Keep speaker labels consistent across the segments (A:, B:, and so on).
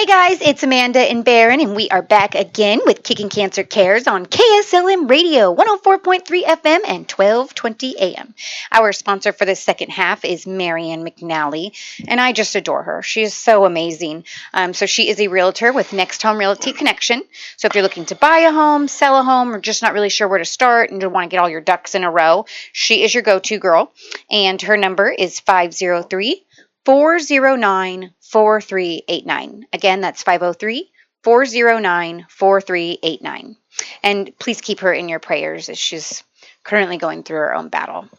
A: Hey guys, it's Amanda and Barron, and we are back again with Kicking Cancer Cares on KSLM Radio, 104.3 FM and 1220 AM. Our sponsor for the second half is Marianne McNally, and I just adore her. She is so amazing. So she is a realtor with Next Home Realty Connection. So if you're looking to buy a home, sell a home, or just not really sure where to start and don't want to get all your ducks in a row, she is your go-to girl. And her number is 503-409-4389. Again, that's 503-409-4389. And please keep her in your prayers as she's currently going through her own battle.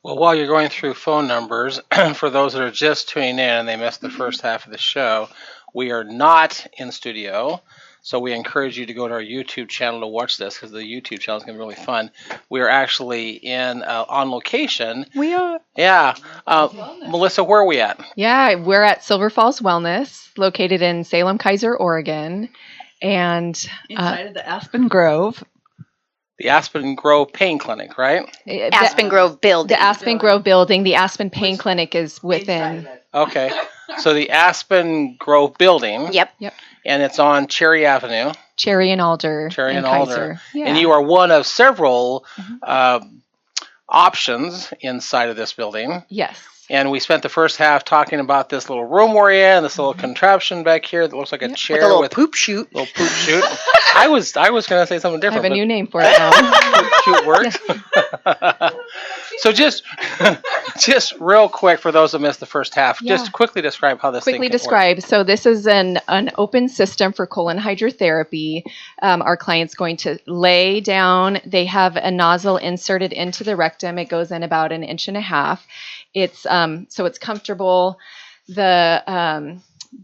B: Well, while you're going through phone numbers, for those that are just tuning in and they missed the first half of the show, we are not in studio. So we encourage you to go to our YouTube channel to watch this because the YouTube channel is going to be really fun. We are actually on location.
C: We are.
B: Yeah. Melissa, where are we at?
C: Yeah, we're at Silver Falls Wellness, located in Salem, Kaiser, Oregon. And
D: inside of the Aspen Grove.
B: The Aspen Grove Pain Clinic, right?
A: Aspen Grove building.
C: The Aspen Grove building. The Aspen Pain Clinic is within.
B: Okay. So the Aspen Grove building.
A: Yep.
B: And it's on Cherry Avenue.
C: Cherry and Alder.
B: Cherry and
C: Kaiser.
B: Alder.
C: Yeah.
B: And you are one of several options inside of this building.
C: Yes.
B: And we spent the first half talking about this little room we're in, this little contraption back here that looks like a chair
A: with a little poop chute.
B: I was going to say something different.
C: I have a new name for it now.
B: Poop chute works. So just real quick for those that missed the first half, just quickly describe how this thing works.
C: So this is an open system for colon hydrotherapy. Our client's going to lay down. They have a nozzle inserted into the rectum. It goes in about 1.5 inches. It's so it's comfortable. The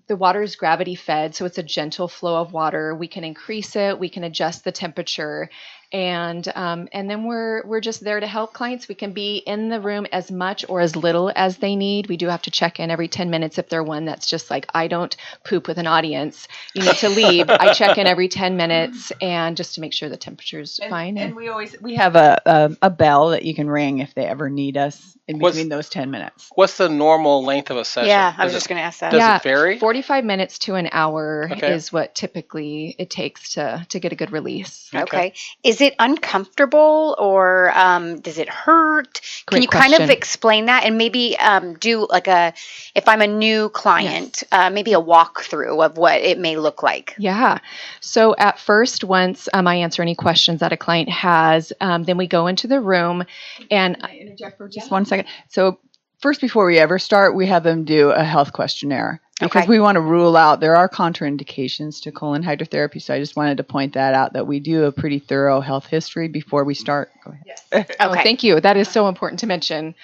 C: water is gravity fed, so it's a gentle flow of water. We can increase it. We can adjust the temperature. And then we're just there to help clients. We can be in the room as much or as little as they need. We do have to check in every 10 minutes if they're one that's just like, I don't poop with an audience. You need to leave. I check in every 10 minutes and just to make sure the temperature's fine.
D: And we have a bell that you can ring if they ever need us in between those 10 minutes.
B: What's the normal length of a session?
A: Yeah, I was just going to ask that.
B: Does it vary?
C: 45 minutes to an hour is what typically it takes to get a good release.
A: Okay. Is it uncomfortable or does it hurt? Can you kind of explain that and maybe do like if I'm a new client, maybe a walkthrough of what it may look like?
C: Yeah. So at first, once I answer any questions that a client has, then we go into the room and
D: I interject for just 1 second. So first, before we ever start, we have them do a health questionnaire. Because we want to rule out, there are contraindications to colon hydrotherapy. So I just wanted to point that out, that we do a pretty thorough health history before we start. Go ahead.
A: Yes.
C: Oh, thank you. That is so important to mention.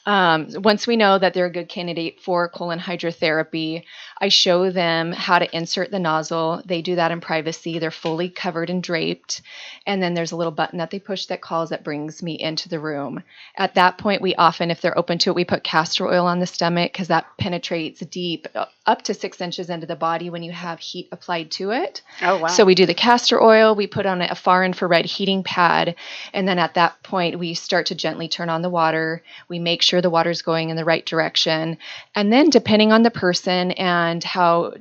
C: Once we know that they're a good candidate for colon hydrotherapy, I show them how to insert the nozzle. They do that in privacy. They're fully covered and draped. And then there's a little button that they push that brings me into the room. At that point, we often, if they're open to it, we put castor oil on the stomach because that penetrates deep up to 6 inches into the body when you have heat applied to it.
A: Oh, wow.
C: So we do the castor oil. We put on a far infrared heating pad. And then at that point, we start to gently turn on the water. We make sure the water's going in the right direction. And then depending on the person and how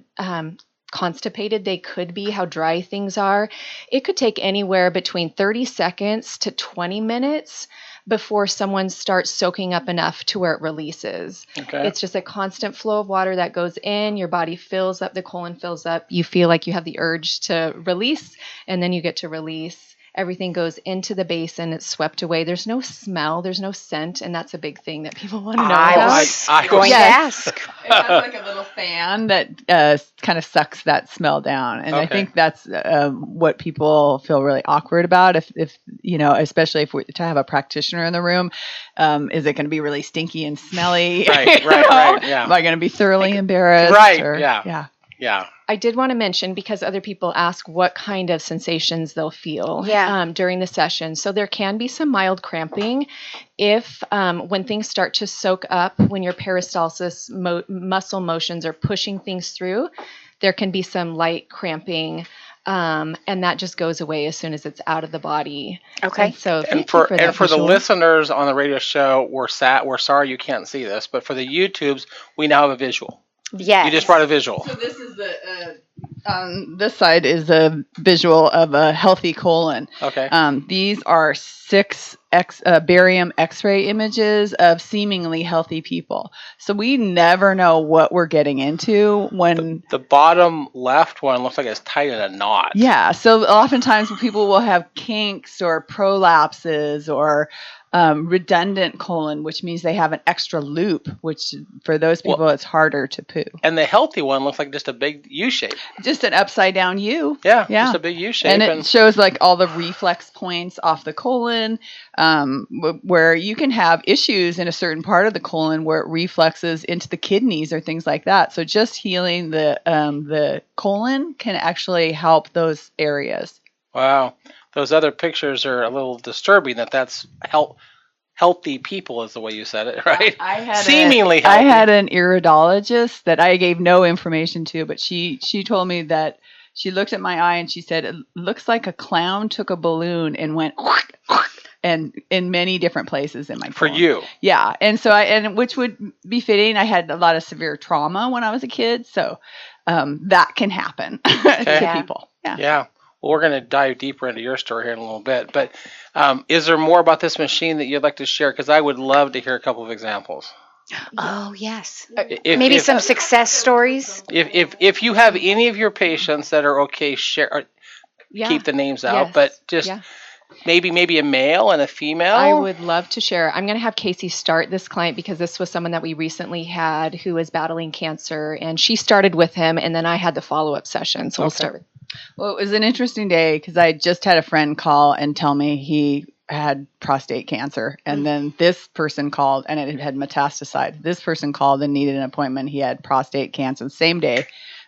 C: constipated they could be, how dry things are, it could take anywhere between 30 seconds to 20 minutes before someone starts soaking up enough to where it releases. Okay. It's just a constant flow of water that goes in, your body fills up, the colon fills up, you feel like you have the urge to release, and then you get to release. Everything goes into the basin. It's swept away. There's no smell. There's no scent. And that's a big thing that people want to know about.
A: I was going to ask.
D: It has like a little fan that kind of sucks that smell down. And I think that's what people feel really awkward about. If you know, especially if to have a practitioner in the room, is it going to be really stinky and smelly?
B: Right. Yeah.
D: Am I going to be thoroughly embarrassed?
B: Right.
D: Or,
B: Yeah.
C: I did want to mention, because other people ask what kind of sensations they'll feel during the session. So there can be some mild cramping if when things start to soak up, when your peristalsis muscle motions are pushing things through, there can be some light cramping. And that just goes away as soon as it's out of the body.
A: Okay.
C: And so
B: for the listeners on the radio show, we're sorry you can't see this, but for the YouTubes, we now have a visual.
A: Yes.
B: You just brought a visual.
D: So this is the on this side is a visual of a healthy colon.
B: Okay.
D: These are 6 barium X-ray images of seemingly healthy people. So we never know what we're getting into when
B: the bottom left one looks like it's tied in a knot.
D: Yeah. So oftentimes people will have kinks or prolapses or redundant colon, which means they have an extra loop, which for those people, it's harder to poo.
B: And the healthy one looks like just a big U shape.
D: Just an upside down U.
B: Yeah. Just a big U shape.
D: And it shows like all the reflex points off the colon, where you can have issues in a certain part of the colon where it reflexes into the kidneys or things like that. So just healing the colon can actually help those areas.
B: Wow. Those other pictures are a little disturbing that's healthy people is the way you said it, right? Seemingly healthy.
D: I had an iridologist that I gave no information to, but she told me that she looked at my eye and she said, it looks like a clown took a balloon and went and in many different places in my colon.
B: For you.
D: Yeah. And so which would be fitting. I had a lot of severe trauma when I was a kid. So that can happen to people. Yeah.
B: Yeah. Well, we're going to dive deeper into your story here in a little bit, but is there more about this machine that you'd like to share? Because I would love to hear a couple of examples.
A: Oh, yes.
B: Maybe
A: some success stories.
B: If you have any of your patients that are okay, share. Keep the names out, but just maybe a male and a female.
C: I would love to share. I'm going to have Cassie start this client because this was someone that we recently had who was battling cancer, and she started with him, and then I had the follow-up session. So we'll start with.
D: Well, it was an interesting day because I just had a friend call and tell me he had prostate cancer. And then this person called and it had metastasized. This person called and needed an appointment. He had prostate cancer the same day,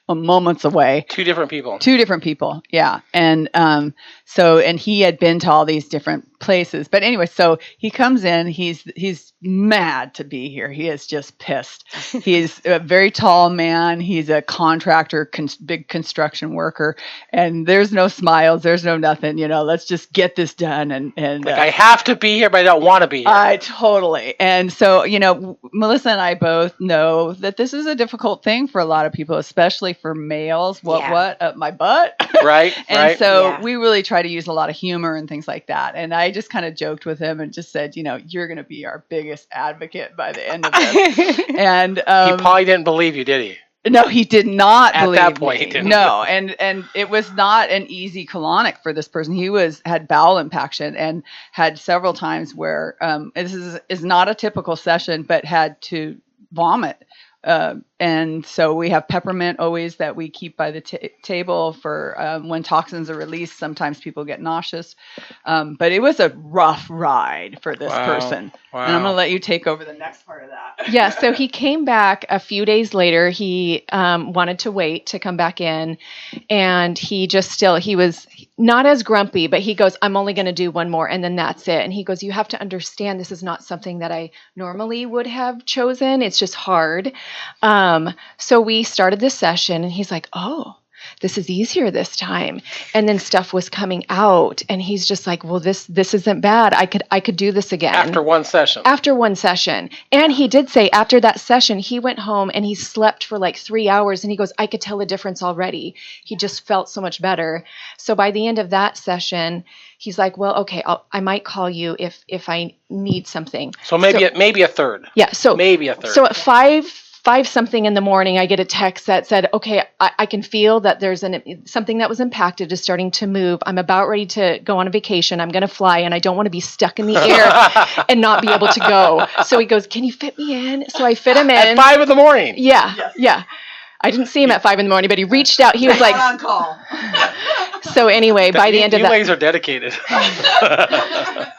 D: moments away.
B: 2 different people.
D: 2 different people. Yeah. And and he had been to all these different places. But anyway, so he comes in, he's mad to be here. He is just pissed. He's a very tall man. He's a contractor, big construction worker, and there's no smiles. There's no nothing, let's just get this done. And
B: I have to be here, but I don't want to be here.
D: I totally. And so, Melissa and I both know that this is a difficult thing for a lot of people, especially for males. What up my butt?
B: Right.
D: And so we really try to use a lot of humor and things like that. And I just kind of joked with him and just said, you're going to be our biggest advocate by the end of this. And
B: he probably didn't believe you, did he?
D: No, he did not believe
B: at that point.
D: Me.
B: He didn't.
D: No, and it was not an easy colonic for this person. He had bowel impaction and had several times where this is not a typical session, but had to vomit. And so we have peppermint always that we keep by the table for when toxins are released. Sometimes people get nauseous. But it was a rough ride for this person. Wow. And I'm going to let you take over the next part of that.
C: Yeah. So he came back a few days later. He wanted to wait to come back in. And he was not as grumpy, but he goes, I'm only going to do one more and then that's it. And he goes, you have to understand this is not something that I normally would have chosen. It's just hard. So we started this session and he's like, oh, this is easier this time. And then stuff was coming out and he's just like, well, this isn't bad. I could do this again.
B: After one session.
C: And he did say after that session, he went home and he slept for like 3 hours and he goes, I could tell a difference already. He just felt so much better. So by the end of that session, he's like, well, okay, I might call you if I need something.
B: So maybe a third.
C: Yeah. So
B: maybe a third.
C: So at 5 something in the morning, I get a text that said, okay, I can feel that there's something that was impacted is starting to move. I'm about ready to go on a vacation. I'm going to fly and I don't want to be stuck in the air and not be able to go. So he goes, can you fit me in? So I fit him in.
B: At 5 in the morning.
C: Yeah. Yes. Yeah. I didn't see him at 5 in the morning, but he reached out. He was like,
D: on call.
C: So anyway, by the end of that,
B: you ladies are dedicated.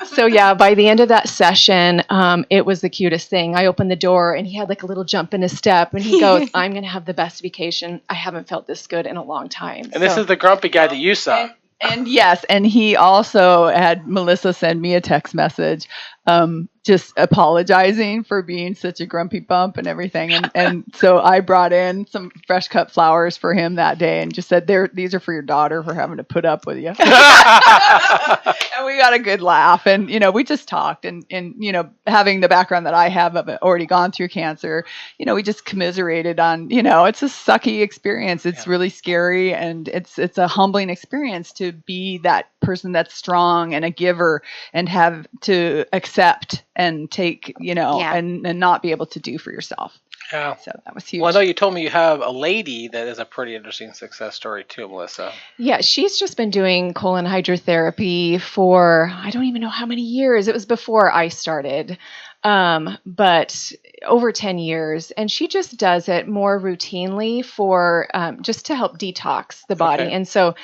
C: So yeah, by the end of that session, it was the cutest thing. I opened the door and he had like a little jump in his step and he goes, I'm going to have the best vacation. I haven't felt this good in a long time.
B: And this is the grumpy guy that you saw.
D: And yes, and he also had Melissa send me a text message just apologizing for being such a grumpy bump and everything. And so I brought in some fresh cut flowers for him that day and just said, these are for your daughter for having to put up with you. And we got a good laugh. And, we just talked and, having the background that I have of already gone through cancer, we just commiserated on, it's a sucky experience. It's really scary. And it's a humbling experience to be that person that's strong and a giver and have to accept and take, and not be able to do for yourself.
B: Yeah.
D: So that was huge.
B: Well, I know you told me you have a lady that is a pretty interesting success story too, Melissa.
C: Yeah, she's just been doing colon hydrotherapy for, I don't even know how many years. It was before I started, but over 10 years. And she just does it more routinely for just to help detox the body.
B: Okay.
C: And so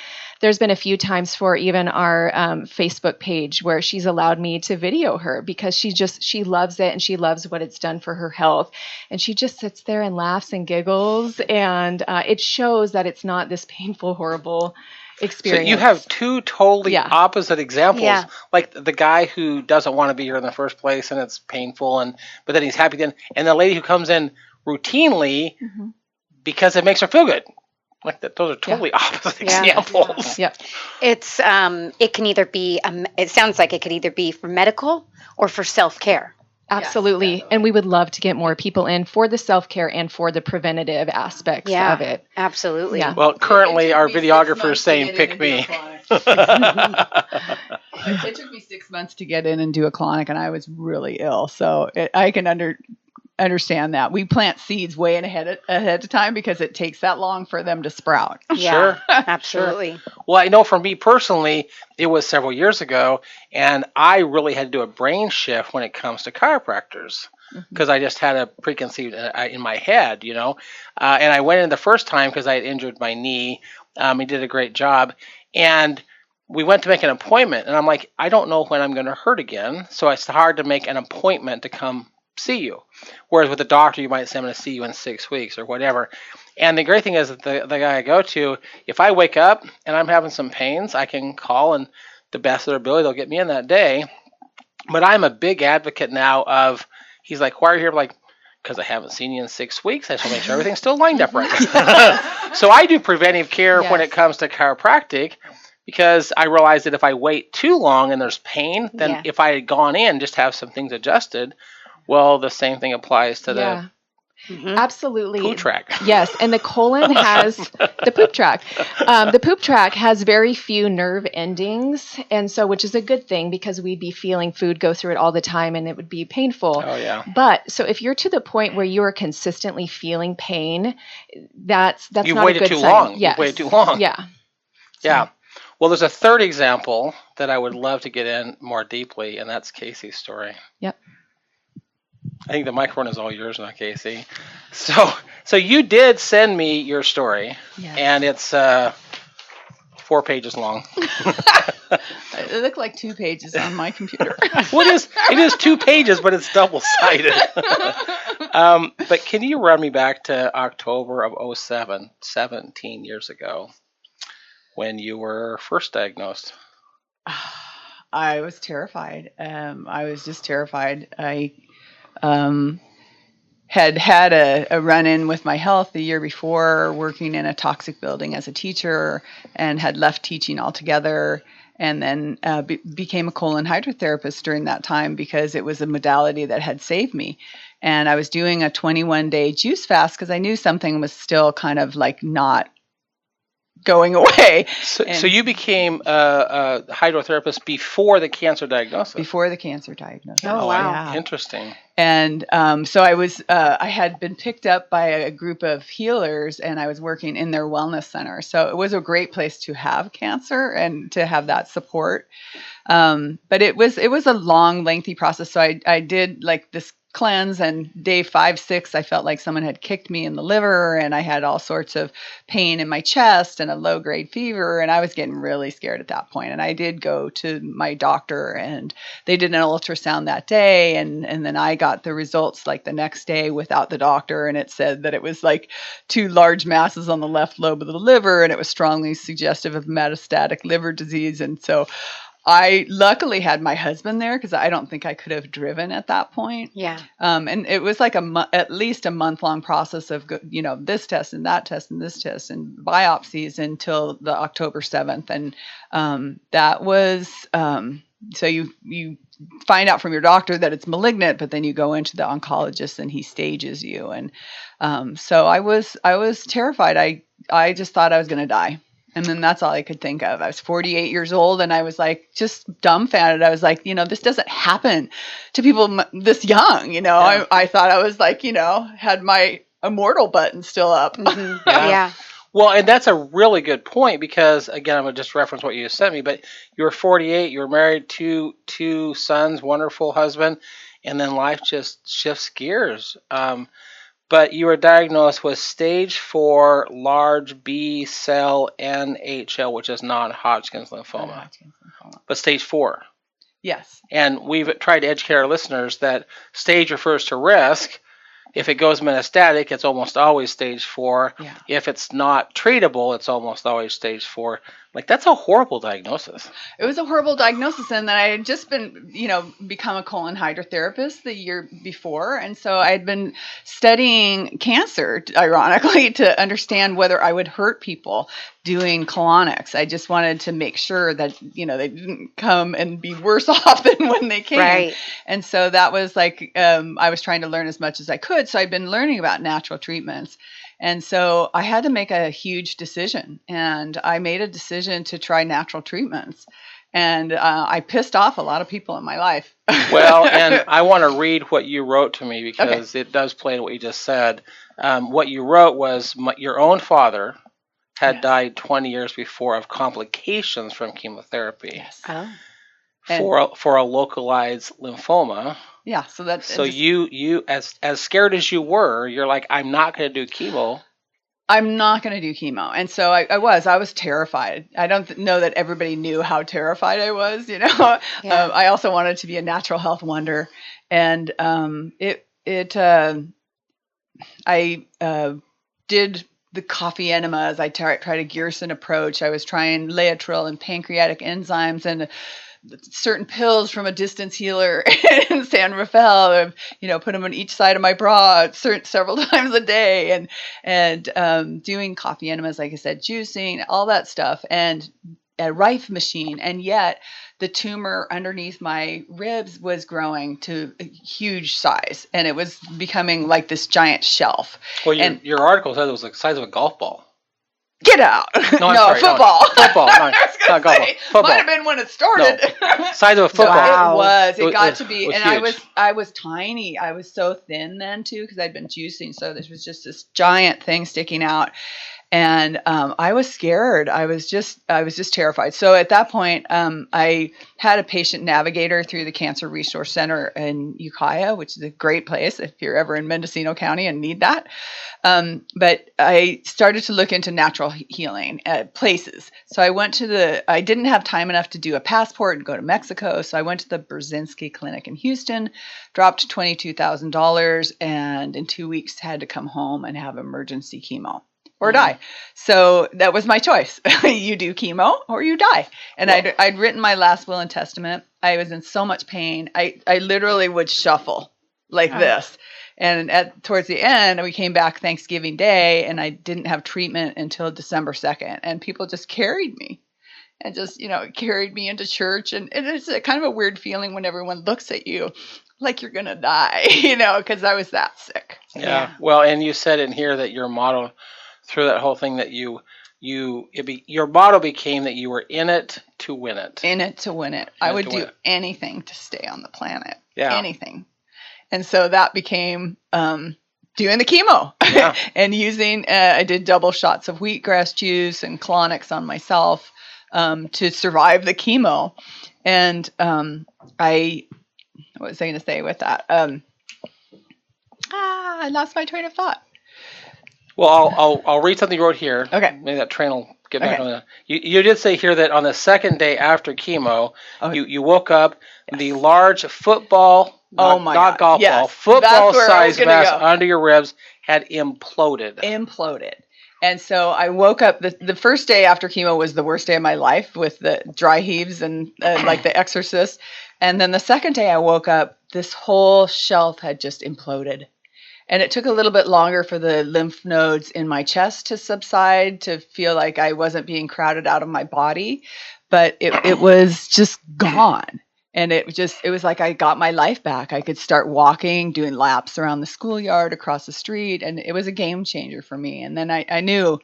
C: there's been a few times for even our Facebook page where she's allowed me to video her because she loves it and she loves what it's done for her health. And she just sits there and laughs and giggles. And it shows that it's not this painful, horrible experience.
B: So you have two totally opposite examples.
A: Yeah.
B: Like the guy who doesn't want to be here in the first place and it's painful, but then he's happy then. And the lady who comes in routinely because it makes her feel good. Like that, those are totally opposite examples.
C: Yeah.
A: It's it can either be it sounds like it could either be for medical or for self-care.
C: Absolutely. And we would love to get more people in for the self-care and for the preventative aspects of it.
A: Absolutely.
C: Yeah.
B: Well, currently our videographer is saying pick me.
D: It took me 6 months to get in and do a colonic, and I was really ill. So I can understand that. We plant seeds way ahead of time because it takes that long for them to sprout.
A: Yeah,
B: Sure.
A: absolutely.
B: Well, I know for me personally, it was several years ago, and I really had to do a brain shift when it comes to chiropractors because I just had a preconceived in my head, and I went in the first time because I had injured my knee. He did a great job, and we went to make an appointment, and I'm like, I don't know when I'm going to hurt again, so it's hard to make an appointment to come see you. Whereas with a doctor, you might say, I'm going to see you in 6 weeks or whatever. And the great thing is that the guy I go to, if I wake up and I'm having some pains, I can call and the best of their ability, they'll get me in that day. But I'm a big advocate now of, he's like, why are you here? I'm like, because I haven't seen you in 6 weeks. I just want to make sure everything's still lined up right. So I do preventive care when it comes to chiropractic because I realize that if I wait too long and there's pain, then if I had gone in, just have some things adjusted, well, the same thing applies to the
C: absolutely
B: poop track.
C: Yes, and the colon has the poop track. The poop track has very few nerve endings, and so which is a good thing because we'd be feeling food go through it all the time, and it would be painful.
B: Oh yeah.
C: But so if you're to the point where you are consistently feeling pain, that's
B: You've
C: not a
B: waited
C: good
B: too
C: sign.
B: long.
C: Yes.
B: You've waited too long.
C: Yeah.
B: Yeah. Well, there's a third example that I would love to get in more deeply, and that's Cassie's story.
C: Yep.
B: I think the microphone is all yours now, Cassie. So you did send me your story, and it's 4 pages long.
D: It looked like 2 pages on my computer.
B: Well, it is 2 pages, but it's double-sided. But can you run me back to October of 2007, 17 years ago, when you were first diagnosed?
D: I was terrified. I was just terrified. I had a run-in with my health the year before, working in a toxic building as a teacher, and had left teaching altogether, and then became a colon hydrotherapist during that time because it was a modality that had saved me. And I was doing a 21-day juice fast because I knew something was still kind of like not going away.
B: So you became a hydrotherapist before the cancer diagnosis?
D: Before the cancer diagnosis.
A: Oh, wow.
D: Yeah.
B: Interesting.
D: And so I had been picked up by a group of healers, and I was working in their wellness center. So it was a great place to have cancer and to have that support. But it was a long, lengthy process. So I did like this cleanse, and day 5, 6, I felt like someone had kicked me in the liver, and I had all sorts of pain in my chest and a low grade fever, and I was getting really scared at that point. And I did go to my doctor, and they did an ultrasound that day, and then I got the results like the next day without the doctor, and it said that it was like 2 large masses on the left lobe of the liver, and it was strongly suggestive of metastatic liver disease. And so I luckily had my husband there because I don't think I could have driven at that point.
A: Yeah.
D: And it was like at least a month-long process of, this test and that test and this test and biopsies until the October 7th. And that was, so you find out from your doctor that it's malignant, but then you go into the oncologist and he stages you. And so I was terrified. I just thought I was going to die. And then that's all I could think of. I was 48 years old and I was like, just dumbfounded. I was like, this doesn't happen to people this young.
B: Yeah.
D: I thought I was like, had my immortal button still up.
A: Mhm.
B: Yeah.
A: Yeah.
B: Well, and that's a really good point because, again, I'm going to just reference what you just sent me, but you were 48, you were married, two sons, wonderful husband, and then life just shifts gears. But you were diagnosed with stage 4 large B cell NHL, which is non-Hodgkin's lymphoma, but stage 4.
D: Yes.
B: And we've tried to educate our listeners that stage refers to risk. If it goes metastatic, it's almost always stage 4.
D: Yeah.
B: If it's not treatable, it's almost always stage 4. Like, that's a horrible diagnosis.
D: It was a horrible diagnosis. And then I had just been, become a colon hydrotherapist the year before. And so I had been studying cancer, ironically, to understand whether I would hurt people doing colonics. I just wanted to make sure that, they didn't come and be worse off than when they came.
A: Right.
D: And so that was like, I was trying to learn as much as I could. So I'd been learning about natural treatments. And so I had to make a huge decision, and I made a decision to try natural treatments. And I pissed off a lot of people in my life.
B: Well, and I want to read what you wrote to me because It does play into what you just said. What you wrote was your own father had died 20 years before of complications from chemotherapy.
D: Yes.
A: Oh.
B: For a localized lymphoma.
D: Yeah, so
B: you as scared as you were, you're like, I'm not going to do chemo.
D: I'm not going to do chemo. And so I was terrified. I don't know that everybody knew how terrified I was,
A: Yeah.
D: I also wanted to be a natural health wonder. And I did the coffee enemas. I tried a Gerson approach. I was trying Laetrile and pancreatic enzymes and certain pills from a distance healer in San Rafael, put them on each side of my bra several times a day, and doing coffee enemas, like I said, juicing, all that stuff, and a Rife machine. And yet the tumor underneath my ribs was growing to a huge size, and it was becoming like this giant shelf.
B: Well, your article said it was like the size of a golf ball.
D: Get out!
B: No, sorry,
D: football.
B: No, football. No, not golf ball. Football.
D: Might have been when it started.
B: No. Size of a football.
A: Wow.
D: It was. It got to be,
B: was
D: and
B: huge.
D: I was tiny. I was so thin then too because I'd been juicing. So this was just this giant thing sticking out, and I was scared. I was just terrified. So at that point, I had a patient navigator through the Cancer Resource Center in Ukiah, which is a great place if you're ever in Mendocino County and need that. But I started to look into natural healing places. So I didn't have time enough to do a passport and go to Mexico. So I went to the Brzezinski Clinic in Houston, dropped $22,000, and in 2 weeks had to come home and have emergency chemo or die. So that was my choice. You do chemo or you die. And I'd written my last will and testament. I was in so much pain. I literally would shuffle like this. And towards the end, we came back Thanksgiving Day, and I didn't have treatment until December 2nd. And people just carried me and just, carried me into church. And it's a kind of a weird feeling when everyone looks at you like you're going to die, because I was that sick.
B: Yeah. Well, and you said in here that your motto through that whole thing that your motto became that you were in it to win it.
D: In it to win it. I would do anything to stay on the planet.
B: Yeah.
D: Anything. And so that became doing the chemo and using, I did double shots of wheatgrass juice and colonics on myself to survive the chemo. And what was I going to say with that? I lost my train of thought.
B: Well, I'll read something you wrote here.
D: Okay.
B: Maybe that train will get back on that. You did say here that on the second day after chemo, you woke up, the large football, not golf ball, football-sized mass under your ribs had imploded.
D: And so I woke up, the first day after chemo was the worst day of my life with the dry heaves and like the Exorcist. And then the second day I woke up, this whole shelf had just imploded. And it took a little bit longer for the lymph nodes in my chest to subside, to feel like I wasn't being crowded out of my body. But it was just gone. And it was like I got my life back. I could start walking, doing laps around the schoolyard, across the street. And it was a game changer for me. And then I knew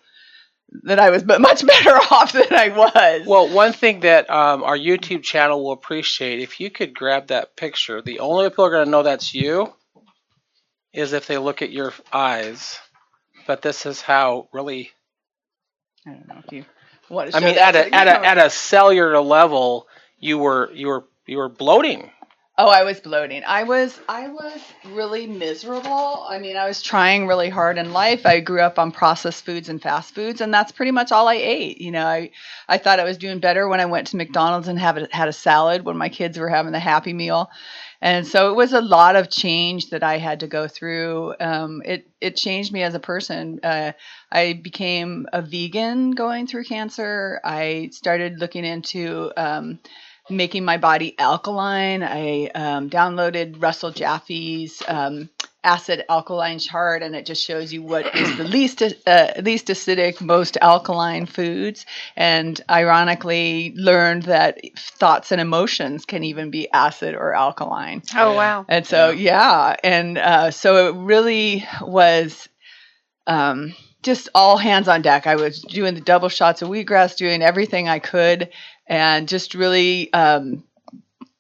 D: that I was much better off than I was.
B: Well, one thing that our YouTube channel will appreciate, if you could grab that picture, the only way people are going to know that's you is if they look at your eyes. But this is how really.
D: I don't know if you want to.
B: I mean, at a cellular level, you were bloating.
D: Oh, I was bloating. I was really miserable. I mean, I was trying really hard in life. I grew up on processed foods and fast foods, and that's pretty much all I ate. You know, I thought I was doing better when I went to McDonald's and had a salad when my kids were having the Happy Meal. And so it was a lot of change that I had to go through. It changed me as a person. I became a vegan going through cancer. I started looking into making my body alkaline. I downloaded Russell Jaffe's acid alkaline chart, and it just shows you what is the least acidic, most alkaline foods. And ironically, learned that thoughts and emotions can even be acid or alkaline.
A: Oh, wow.
D: And so, so it really was just all hands on deck. I was doing the double shots of wheatgrass, doing everything I could, and just really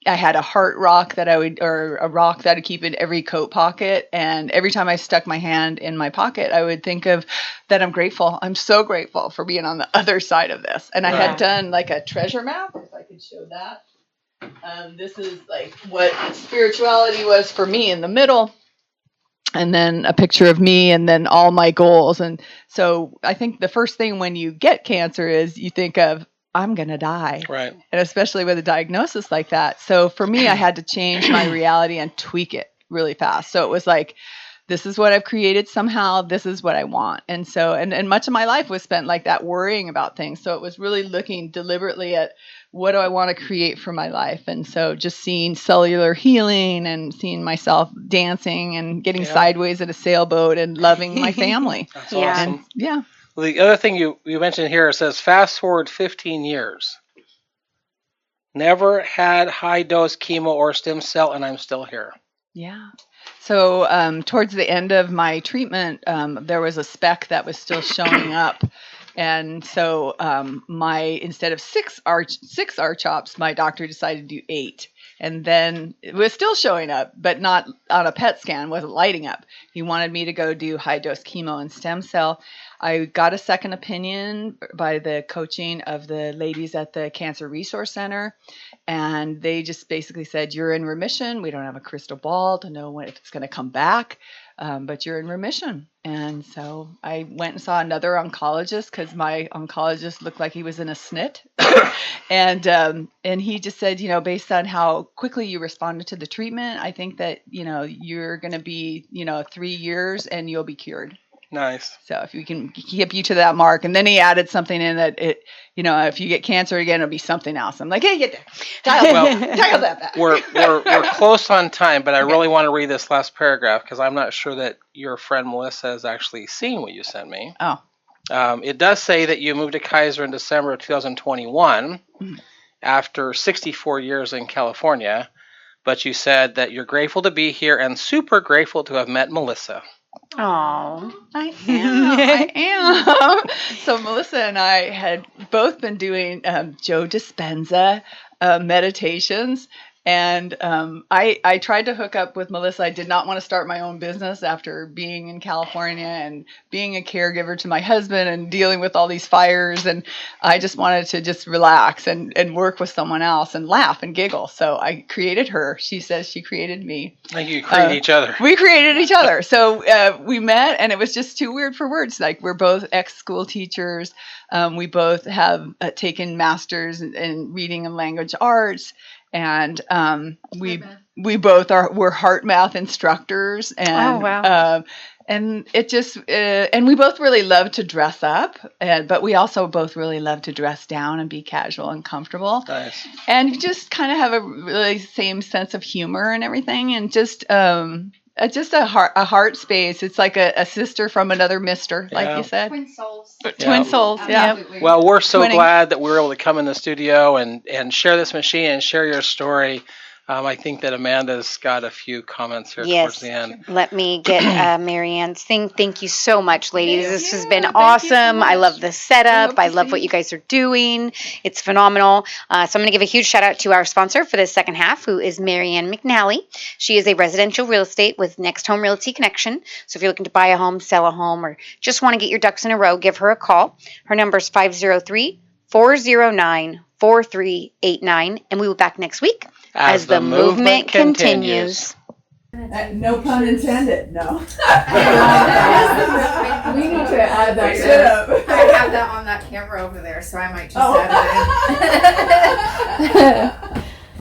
D: I had a heart rock or a rock that I'd keep in every coat pocket. And every time I stuck my hand in my pocket, I would think of that I'm grateful. I'm so grateful for being on the other side of this. And I had done like a treasure map, if I could show that. This is like what spirituality was for me in the middle. And then a picture of me and then all my goals. And so I think the first thing when you get cancer is you think of, I'm going to die.
B: Right.
D: And especially with a diagnosis like that. So for me, I had to change my reality and tweak it really fast. So it was like, this is what I've created somehow. This is what I want. And so, and much of my life was spent like that, worrying about things. So it was really looking deliberately at what do I want to create for my life. And so just seeing cellular healing and seeing myself dancing and getting sideways at a sailboat and loving my family.
B: That's awesome.
D: And,
B: Well, the other thing you mentioned here, it says fast forward 15 years. Never had high dose chemo or stem cell, and I'm still here. Yeah.
D: So towards the end of my treatment, there was a speck that was still showing up. And so instead of six R-CHOPs, my doctor decided to do 8. And then it was still showing up, but not on a PET scan, wasn't lighting up. He wanted me to go do high dose chemo and stem cell. I got a second opinion by the coaching of the ladies at the Cancer Resource Center. And they just basically said, you're in remission. We don't have a crystal ball to know if it's going to come back, but you're in remission. And so I went and saw another oncologist because my oncologist looked like he was in a snit. And he just said, based on how quickly you responded to the treatment, I think that, you're going to be, 3 years and you'll be cured.
B: Nice.
D: So if we can keep you to that mark. And then he added something in that if you get cancer again, it'll be something else. I'm like, hey, get there. Dial that back.
B: We're close on time, but I really want to read this last paragraph because I'm not sure that your friend Melissa has actually seen what you sent me.
D: Oh.
B: It does say that you moved to Kaiser in December of 2021 after 64 years in California, but you said that you're grateful to be here and super grateful to have met Melissa.
A: Oh,
D: I am. So Melissa and I had both been doing Joe Dispenza meditations. And I tried to hook up with Melissa. I did not want to start my own business after being in California and being a caregiver to my husband and dealing with all these fires. And I just wanted to just relax and work with someone else and laugh and giggle. So I created her. She says she created me.
B: Like you created each other.
D: We created each other. So we met and it was just too weird for words. Like we're both ex-school teachers. We both have taken masters in reading and language arts. And we both we're heart math instructors, and And it just, and we both really love to dress up, but we also both really love to dress down and be casual and comfortable.
B: Nice.
D: And you just kind of have a really same sense of humor and everything, and just a heart space. It's like a sister from another mister, like you said.
E: Twin souls.
D: Twin souls, yeah.
B: Well, we're so
D: Twinning.
B: glad that we were able to come in the studio and share this machine and share your story. I think that Amanda's got a few comments here towards the end.
A: Let me get Marianne's thing. Thank you so much, ladies. This has been
D: thank
A: awesome.
D: you so much.
A: I love the setup. I love what you guys are doing. It's phenomenal. So I'm going to give a huge shout out to our sponsor for this second half, who is Marianne McNally. She is a residential real estate with Next Home Realty Connection. So if you're looking to buy a home, sell a home, or just want to get your ducks in a row, give her a call. Her number is 503-409-4389. And we will be back next week as the movement continues.
D: No pun intended, no.
E: We need to add that. I have that on that camera over there, so I might just add it in.